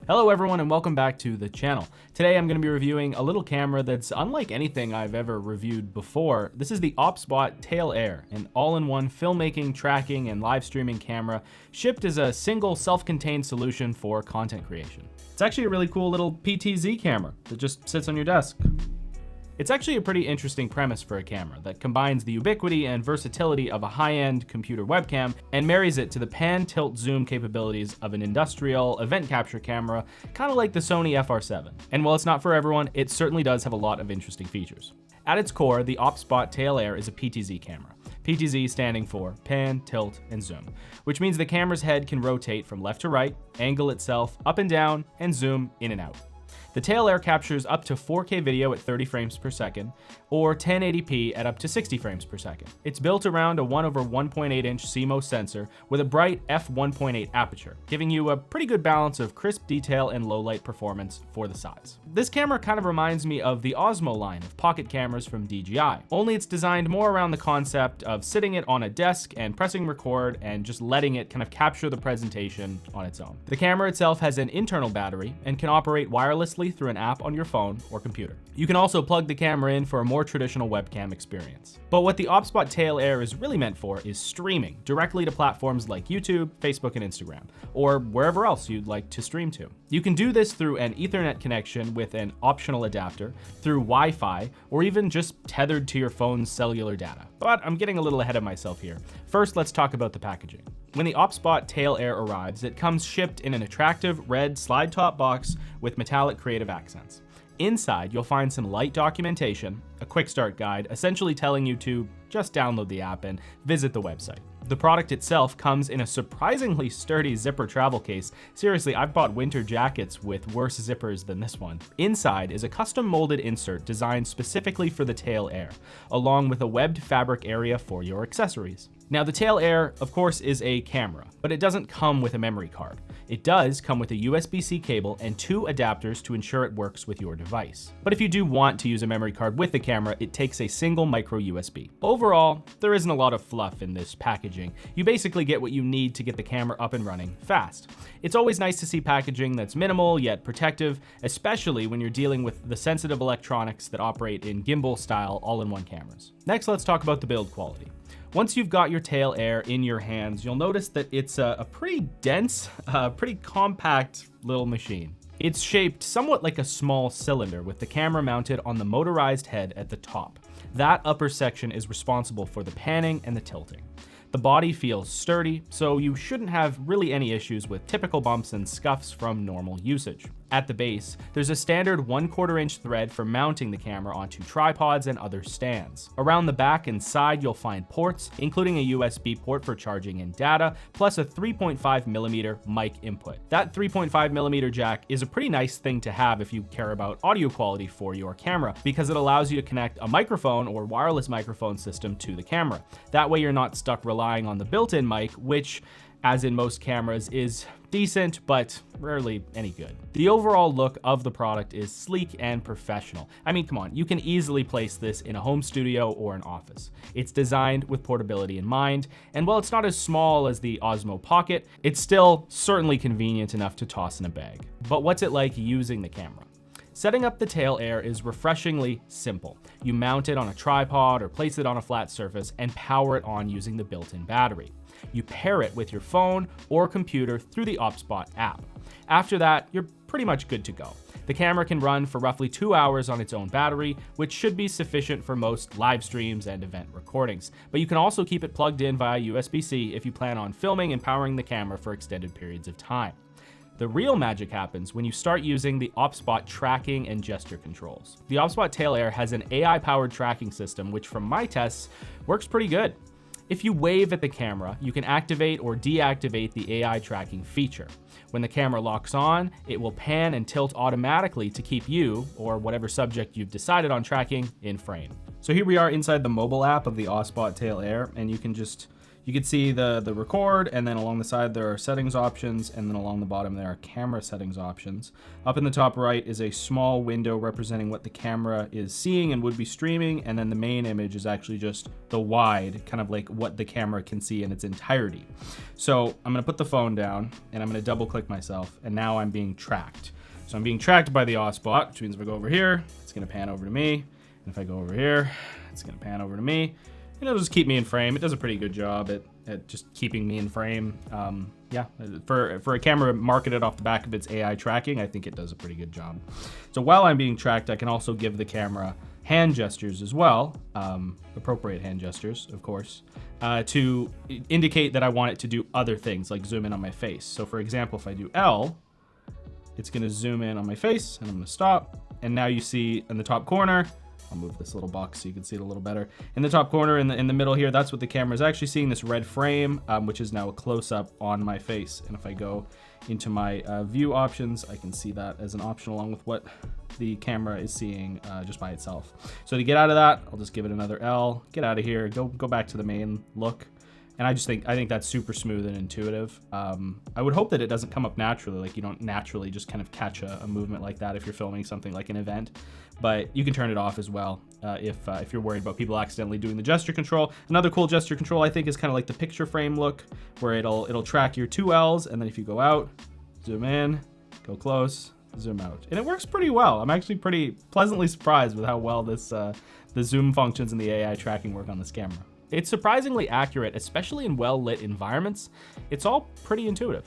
Hello everyone and welcome back to the channel. Today I'm going to be reviewing a little camera that's unlike anything I've ever reviewed before. This is the OBSBOT Tail Air, an all-in-one filmmaking, tracking, and live streaming camera shipped as a single self-contained solution for content creation. It's actually a really cool little PTZ camera that just sits on your desk. It's actually a pretty interesting premise for a camera that combines the ubiquity and versatility of a high-end computer webcam and marries it to the pan, tilt, zoom capabilities of an industrial event capture camera, kind of like the Sony FR7. And while it's not for everyone, it certainly does have a lot of interesting features. At its core, the OBSBOT Tail Air is a PTZ camera. PTZ standing for pan, tilt, and zoom, which means the camera's head can rotate from left to right, angle itself up and down, and zoom in and out. The Tail Air captures up to 4K video at 30 frames per second, or 1080p at up to 60 frames per second. It's built around a 1/1.8 inch CMOS sensor with a bright f1.8 aperture, giving you a pretty good balance of crisp detail and low light performance for the size. This camera kind of reminds me of the Osmo line of pocket cameras from DJI, only it's designed more around the concept of sitting it on a desk and pressing record and just letting it kind of capture the presentation on its own. The camera itself has an internal battery and can operate wirelessly through an app on your phone or computer. You can also plug the camera in for a more traditional webcam experience. But what the OBSBOT Tail Air is really meant for is streaming directly to platforms like YouTube, Facebook, and Instagram, or wherever else you'd like to stream to. You can do this through an Ethernet connection with an optional adapter, through Wi-Fi, or even just tethered to your phone's cellular data. But I'm getting a little ahead of myself here. First, let's talk about the packaging. When the OBSBOT Tail Air arrives, it comes shipped in an attractive red slide top box with metallic creative accents. Inside, you'll find some light documentation, a quick start guide, essentially telling you to just download the app and visit the website. The product itself comes in a surprisingly sturdy zipper travel case. Seriously, I've bought winter jackets with worse zippers than this one. Inside is a custom molded insert designed specifically for the Tail Air, along with a webbed fabric area for your accessories. Now, the Tail Air, of course, is a camera, but it doesn't come with a memory card. It does come with a USB-C cable and 2 adapters to ensure it works with your device. But if you do want to use a memory card with the camera, it takes a single micro USB. Overall, there isn't a lot of fluff in this packaging. You basically get what you need to get the camera up and running fast. It's always nice to see packaging that's minimal yet protective, especially when you're dealing with the sensitive electronics that operate in gimbal-style all-in-one cameras. Next, let's talk about the build quality. Once you've got your Tail Air in your hands, you'll notice that it's a pretty dense, pretty compact little machine. It's shaped somewhat like a small cylinder with the camera mounted on the motorized head at the top. That upper section is responsible for the panning and the tilting. The body feels sturdy, so you shouldn't have really any issues with typical bumps and scuffs from normal usage. At the base, there's a standard 1/4 inch thread for mounting the camera onto tripods and other stands. Around the back and side, you'll find ports, including a USB port for charging in data, plus a 3.5mm mic input. That 3.5mm jack is a pretty nice thing to have if you care about audio quality for your camera, because it allows you to connect a microphone or wireless microphone system to the camera. That way you're not stuck relying on the built-in mic, which, as in most cameras, is decent, but rarely any good. The overall look of the product is sleek and professional. I mean, come on, you can easily place this in a home studio or an office. It's designed with portability in mind, and while it's not as small as the Osmo Pocket, it's still certainly convenient enough to toss in a bag. But what's it like using the camera? Setting up the Tail Air is refreshingly simple. You mount it on a tripod or place it on a flat surface and power it on using the built-in battery. You pair it with your phone or computer through the OBSBOT app. After that, you're pretty much good to go. The camera can run for roughly 2 hours on its own battery, which should be sufficient for most live streams and event recordings. But you can also keep it plugged in via USB-C if you plan on filming and powering the camera for extended periods of time. The real magic happens when you start using the OBSBOT tracking and gesture controls. The OBSBOT Tail Air has an AI-powered tracking system, which from my tests, works pretty good. If you wave at the camera, you can activate or deactivate the AI tracking feature. When the camera locks on, it will pan and tilt automatically to keep you, or whatever subject you've decided on tracking, in frame. So here we are inside the mobile app of the OSBOT Tail Air, and you can just You can see the record, and then along the side there are settings options, and then along the bottom there are camera settings options. Up in the top right is a small window representing what the camera is seeing and would be streaming, and then the main image is actually just the wide, kind of like what the camera can see in its entirety. So I'm gonna put the phone down, and I'm gonna double click myself, and now I'm being tracked. So I'm being tracked by the OSBOT, which means if I go over here, it's gonna pan over to me, and if I go over here, it's gonna pan over to me. And it'll just keep me in frame. It does a pretty good job at just keeping me in frame. Yeah, for a camera marketed off the back of its AI tracking, I think it does a pretty good job. So while I'm being tracked, I can also give the camera hand gestures as well, appropriate hand gestures, of course, to indicate that I want it to do other things, like zoom in on my face. So for example, if I do L, it's gonna zoom in on my face, and I'm gonna stop. And now you see in the top corner, I'll move this little box so you can see it a little better. In the top corner, in the middle here, that's what the camera is actually seeing, this red frame, which is now a close-up on my face. And if I go into my view options, I can see that as an option along with what the camera is seeing just by itself. So to get out of that, I'll just give it another L, get out of here, go back to the main look. And I think that's super smooth and intuitive. I would hope that it doesn't come up naturally, like you don't naturally just kind of catch a movement like that if you're filming something like an event. But you can turn it off as well if you're worried about people accidentally doing the gesture control. Another cool gesture control I think is kind of like the picture frame look, where it'll track your 2 L's, and then if you go out, zoom in, go close, zoom out. And it works pretty well. I'm actually pretty pleasantly surprised with how well the zoom functions and the AI tracking work on this camera. It's surprisingly accurate, especially in well-lit environments. It's all pretty intuitive.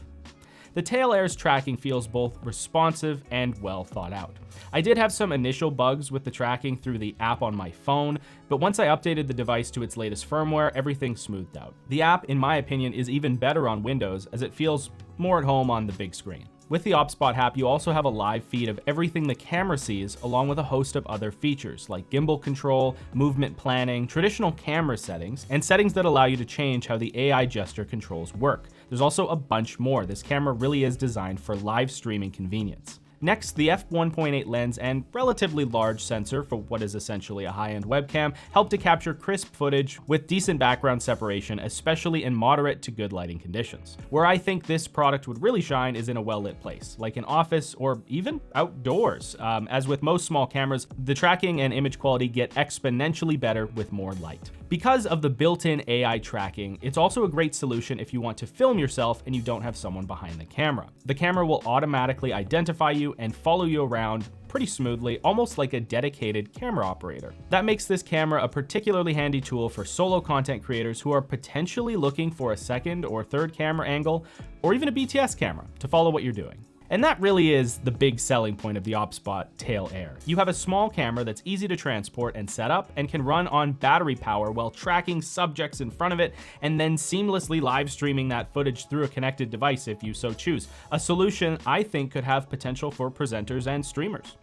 The Tail Air's tracking feels both responsive and well thought out. I did have some initial bugs with the tracking through the app on my phone, but once I updated the device to its latest firmware, everything smoothed out. The app, in my opinion, is even better on Windows, as it feels more at home on the big screen. With the OBSBOT app, you also have a live feed of everything the camera sees, along with a host of other features like gimbal control, movement planning, traditional camera settings, and settings that allow you to change how the AI gesture controls work. There's also a bunch more. This camera really is designed for live streaming convenience. Next, the f1.8 lens and relatively large sensor for what is essentially a high-end webcam help to capture crisp footage with decent background separation, especially in moderate to good lighting conditions. Where I think this product would really shine is in a well-lit place, like an office or even outdoors. As with most small cameras, the tracking and image quality get exponentially better with more light. Because of the built-in AI tracking, it's also a great solution if you want to film yourself and you don't have someone behind the camera. The camera will automatically identify you and follow you around pretty smoothly, almost like a dedicated camera operator. That makes this camera a particularly handy tool for solo content creators who are potentially looking for a second or third camera angle, or even a BTS camera to follow what you're doing. And that really is the big selling point of the OBSBOT Tail Air. You have a small camera that's easy to transport and set up and can run on battery power while tracking subjects in front of it and then seamlessly live streaming that footage through a connected device if you so choose. A solution I think could have potential for presenters and streamers.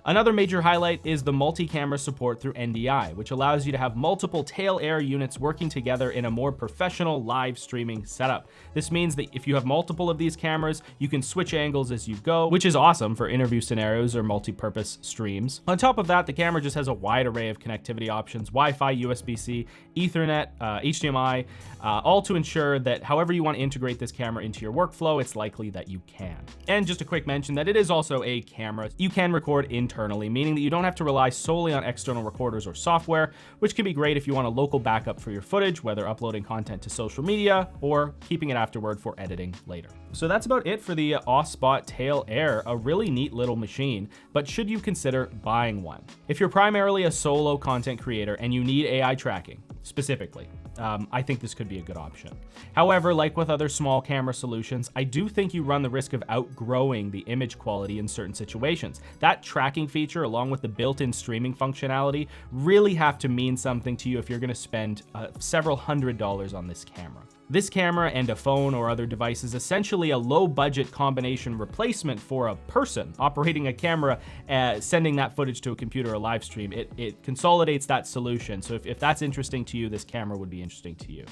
Another major highlight is the multi-camera support through NDI, which allows you to have multiple Tail Air units working together in a more professional live streaming setup. This means that if you have multiple of these cameras, you can switch angles as you go, which is awesome for interview scenarios or multi-purpose streams. On top of that, the camera just has a wide array of connectivity options: Wi-Fi, USB-C, Ethernet, HDMI, all to ensure that however you want to integrate this camera into your workflow, it's likely that you can. And just a quick mention that it is also a camera you can record internally, meaning that you don't have to rely solely on external recorders or software, which can be great if you want a local backup for your footage, whether uploading content to social media or keeping it afterward for editing later. So that's about it for the OSBOT Tail Air, a really neat little machine, but should you consider buying one? If you're primarily a solo content creator and you need AI tracking, specifically, I think this could be a good option. However, like with other small camera solutions, I do think you run the risk of outgrowing the image quality in certain situations. That tracking feature, along with the built-in streaming functionality, really have to mean something to you if you're going to spend several $100s on this camera. This camera and a phone or other device is essentially a low-budget combination replacement for a person operating a camera, sending that footage to a computer or live stream. It consolidates that solution. So if that's interesting to you, this camera would be interesting to you.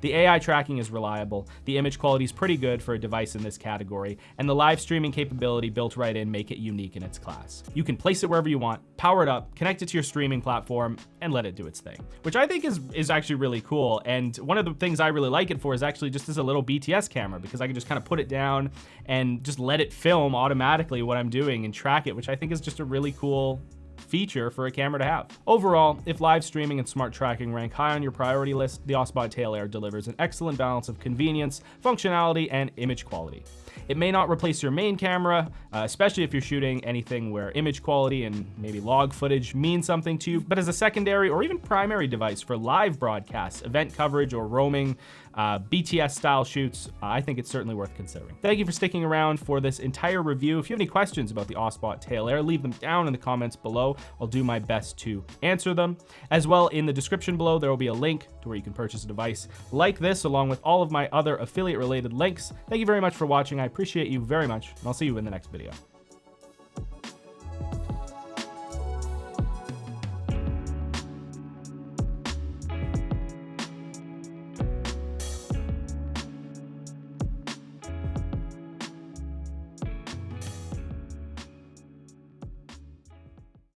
The AI tracking is reliable, the image quality is pretty good for a device in this category, and the live streaming capability built right in make it unique in its class. You can place it wherever you want, power it up, connect it to your streaming platform, and let it do its thing, which I think is actually really cool. And one of the things I really like it for is actually just as a little BTS camera, because I can just kind of put it down and just let it film automatically what I'm doing and track it, which I think is just a really cool feature for a camera to have. Overall, if live streaming and smart tracking rank high on your priority list, the OSBOT Tail Air delivers an excellent balance of convenience, functionality, and image quality. It may not replace your main camera, especially if you're shooting anything where image quality and maybe log footage mean something to you, but as a secondary or even primary device for live broadcasts, event coverage, or roaming BTS style shoots, I think it's certainly worth considering. Thank you for sticking around for this entire review. If you have any questions about the OSBOT Tail Air, leave them down in the comments below. I'll do my best to answer them. As well, in the description below, there will be a link to where you can purchase a device like this, along with all of my other affiliate related links. Thank you very much for watching. I appreciate you very much, and I'll see you in the next video.